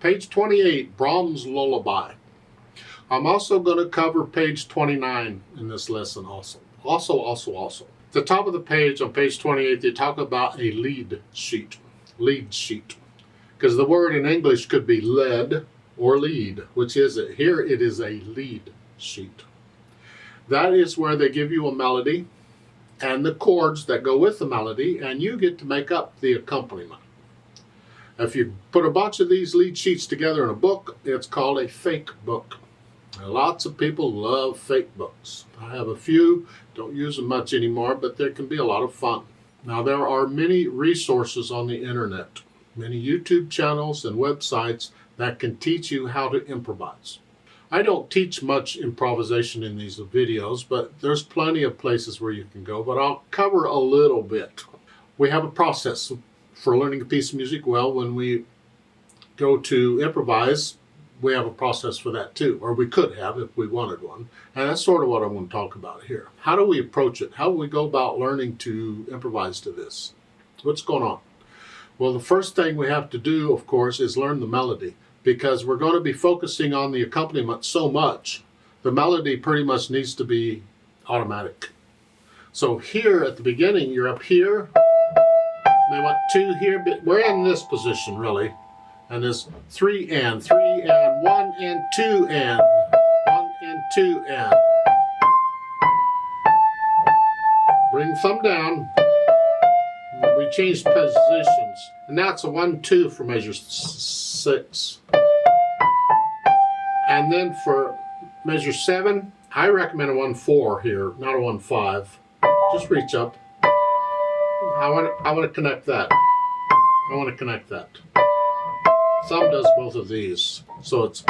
Page 28, Brahms Lullaby. I'm also going to cover page 29 in this lesson also. Also. At the top of the page, on page 28, they talk about a lead sheet. Lead sheet. Because the word in English could be lead or lead. Which is it? Here it is a lead sheet. That is where they give you a melody and the chords that go with the melody, and you get to make up the accompaniment. If you put a bunch of these lead sheets together in a book, it's called a fake book. Now, lots of people love fake books. I have a few, don't use them much anymore, but they can be a lot of fun. Now, there are many resources on the internet, many YouTube channels and websites that can teach you how to improvise. I don't teach much improvisation in these videos, but there's plenty of places where you can go, but I'll cover a little bit. We have a process for learning a piece of music. Well, when we go to improvise, we have a process for that too, or we could have if we wanted one. And that's sort of what I want to talk about here. How do we approach it? How do we go about learning to improvise to this? What's going on? Well, the first thing we have to do, of course, is learn the melody, because we're going to be focusing on the accompaniment so much, the melody pretty much needs to be automatic. So here at the beginning, you're up here. They want 2 here, but we're in this position really. And there's 3 and 1 and 2 and 1 and 2 and. Bring thumb down. We changed positions. And now it's a 1-2 for measure 6. And then for measure 7, I recommend a 1-4 here, not a 1-5. Just reach up. I want to connect that. Thumb does both of these. So it's.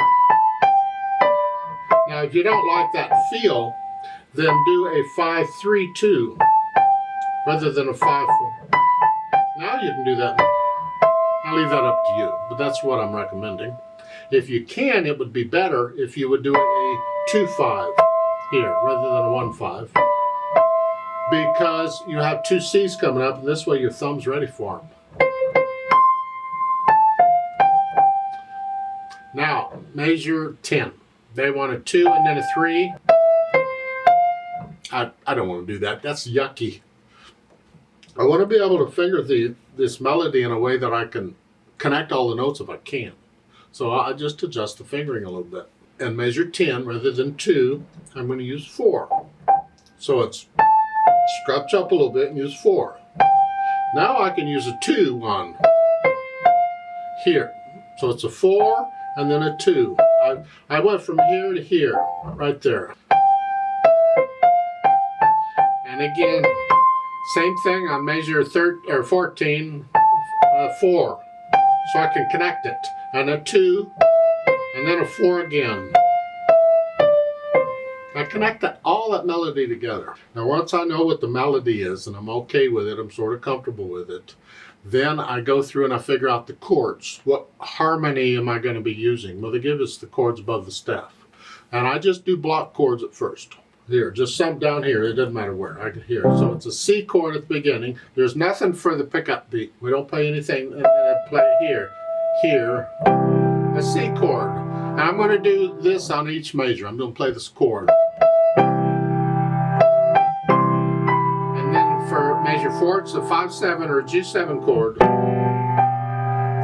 Now if you don't like that feel, then do a 5-3-2 rather than a 5-4. Now you can do that. I'll leave that up to you, but that's what I'm recommending. If you can, it would be better if you would do a 2-5 here rather than a 1-5. Because you have 2 C's coming up, and this way your thumb's ready for them. Now, measure 10. They want a 2 and then a 3. I don't want to do that. That's yucky. I want to be able to finger this melody in a way that I can connect all the notes if I can. So I just adjust the fingering a little bit. And measure 10 rather than 2, I'm going to use 4. So it's scratch up a little bit and use 4. Now I can use a 2 on here. So it's a 4 and then a 2. I went from here to here, right there. And again, same thing on measure 14, 4. So I can connect it. And a 2, and then a 4 again. I connect all that melody together. Now once I know what the melody is and I'm okay with it, I'm sort of comfortable with it, then I go through and I figure out the chords. What harmony am I going to be using? Well, they give us the chords above the staff. And I just do block chords at first. Here, just some down here, it doesn't matter where, I can hear it. So it's a C chord at the beginning. There's nothing for the pickup beat. We don't play anything, and then I play here, a C chord. And I'm going to do this on each measure. I'm going to play this chord. And then for measure 4, it's a 5-7 or a G7 chord.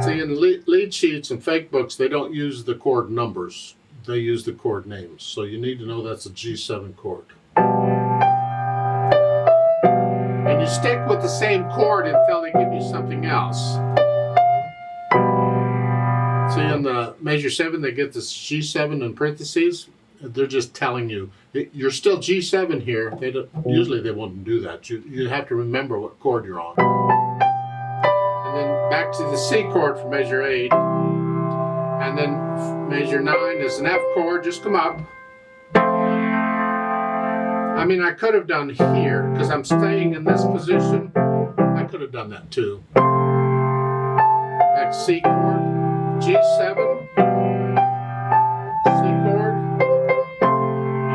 See, in lead sheets and fake books, they don't use the chord numbers. They use the chord names. So you need to know that's a G7 chord. And you stick with the same chord until they give you something else. See, in the measure 7, they get this G7 in parentheses. They're just telling you, you're still G7 here. Usually they wouldn't do that. You have to remember what chord you're on. And then back to the C chord for measure 8. And then measure 9 is an F chord, just come up. I mean, I could have done here, because I'm staying in this position. I could have done that too. That's C chord, G7, C chord.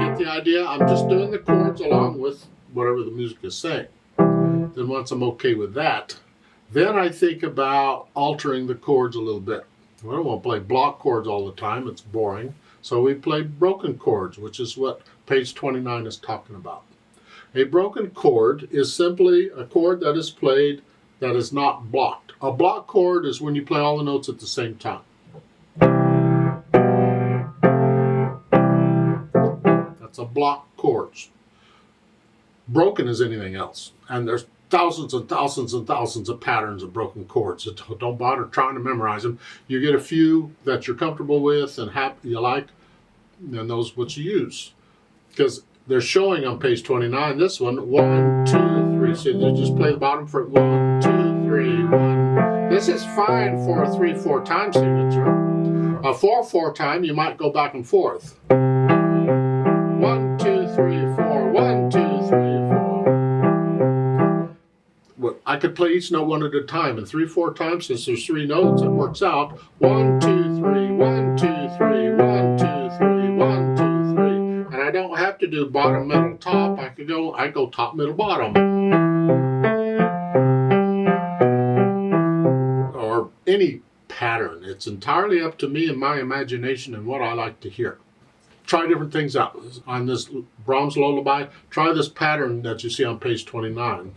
You get the idea? I'm just doing the chords along with whatever the music is saying. Then once I'm okay with that, then I think about altering the chords a little bit. We don't want to play block chords all the time. It's boring. So we play broken chords, which is what page 29 is talking about. A broken chord is simply a chord that is played that is not blocked. A block chord is when you play all the notes at the same time. That's a block chords. Broken is anything else. And there's thousands and thousands and thousands of patterns of broken chords. So don't bother trying to memorize them. You get a few that you're comfortable with and you like, and those what you use. Because they're showing on page 29, this one, 1, 2, 3. So you just play the bottom for 1, 2, 3, 1. This is fine for a 3/4 time signature. A 4/4 time, you might go back and forth. 1, 2, 3, 4, 1, 2, 3, 4. I could play each note one at a time, and 3/4 times, since there's 3 notes, it works out. 1, 2, 3, 1, 2, 3, 1, 2, 3, 1, 2, 3. And I don't have to do bottom, middle, top. I go top, middle, bottom. Or any pattern. It's entirely up to me and my imagination and what I like to hear. Try different things out. On this Brahms Lullaby, try this pattern that you see on page 29.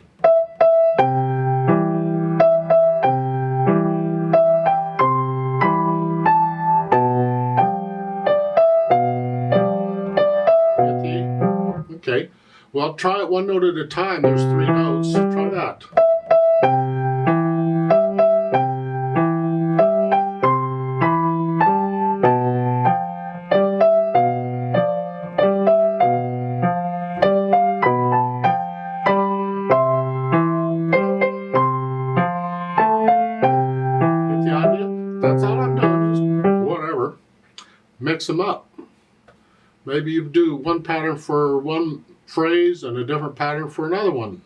Okay, well, try it one note at a time. There's 3 notes. Try that. Get the idea? That's all I'm doing, just whatever. Mix them up. Maybe you do one pattern for one phrase and a different pattern for another one.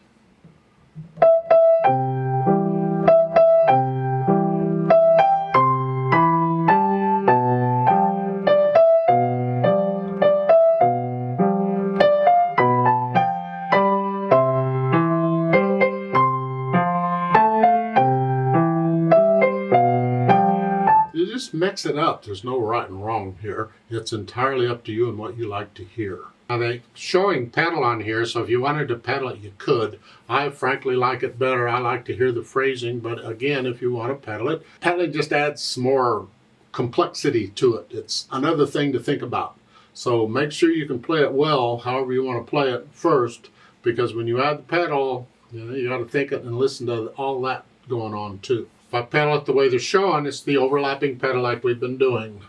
You just mix it up. There's no right and wrong here. It's entirely up to you and what you like to hear. Now they're showing pedal on here, so if you wanted to pedal it, you could. I frankly like it better. I like to hear the phrasing, but again, if you want to pedal it, pedaling just adds some more complexity to it. It's another thing to think about. So make sure you can play it well, however you want to play it first, because when you add the pedal, you got to think it and listen to all that going on too. If I pedal it the way they're showing, it's the overlapping pedal like we've been doing.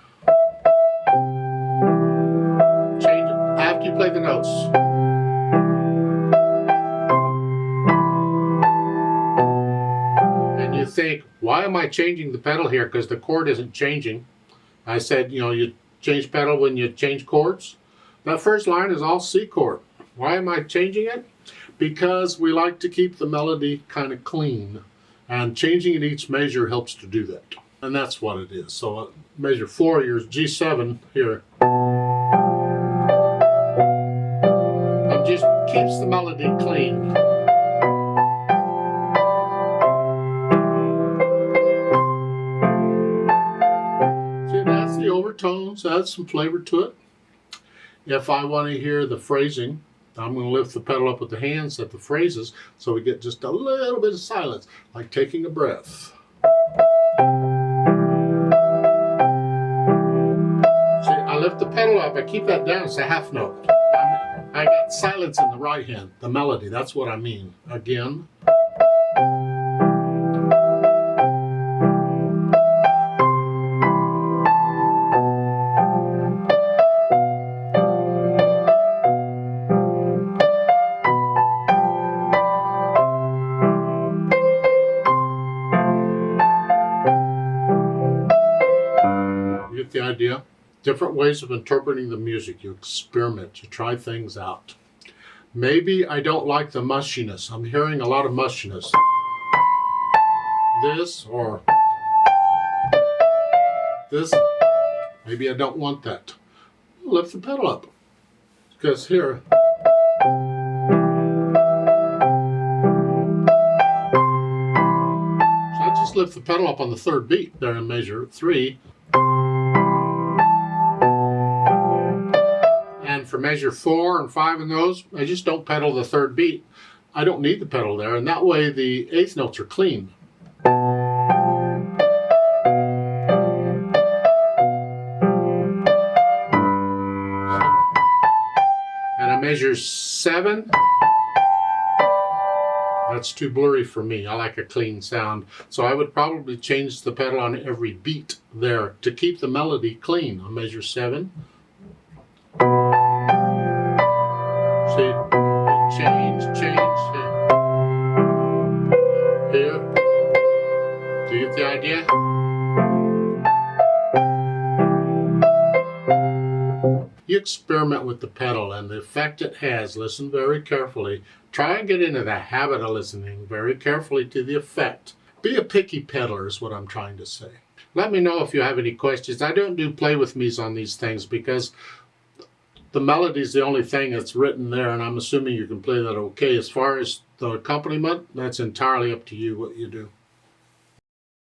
Change it after you play the notes. And you think, why am I changing the pedal here? Because the chord isn't changing. I said, you change pedal when you change chords. That first line is all C chord. Why am I changing it? Because we like to keep the melody kind of clean. And changing in each measure helps to do that. And that's what it is. So measure 4, your G7 here. It just keeps the melody clean. See, that's the overtones. Adds some flavor to it. If I want to hear the phrasing, I'm going to lift the pedal up with the hands at the phrases so we get just a little bit of silence, like taking a breath. See, I lift the pedal up, I keep that down, it's a half note. I got silence in the right hand, the melody, that's what I mean. Again. The idea. Different ways of interpreting the music. You experiment, you try things out. Maybe I don't like the mushiness. I'm hearing a lot of mushiness. This or this. Maybe I don't want that. Lift the pedal up. Because here. So I just lift the pedal up on the third beat there in measure 3. And for measure 4 and 5 in those, I just don't pedal the third beat. I don't need the pedal there, and that way the eighth notes are clean. And I measure 7. That's too blurry for me. I like a clean sound. So I would probably change the pedal on every beat there to keep the melody clean. On measure 7. See, change. Here. Do you get the idea? You experiment with the pedal and the effect it has. Listen very carefully. Try and get into the habit of listening very carefully to the effect. Be a picky peddler is what I'm trying to say. Let me know if you have any questions. I don't do play with me's on these things because the melody is the only thing that's written there, and I'm assuming you can play that okay. As far as the accompaniment, that's entirely up to you what you do.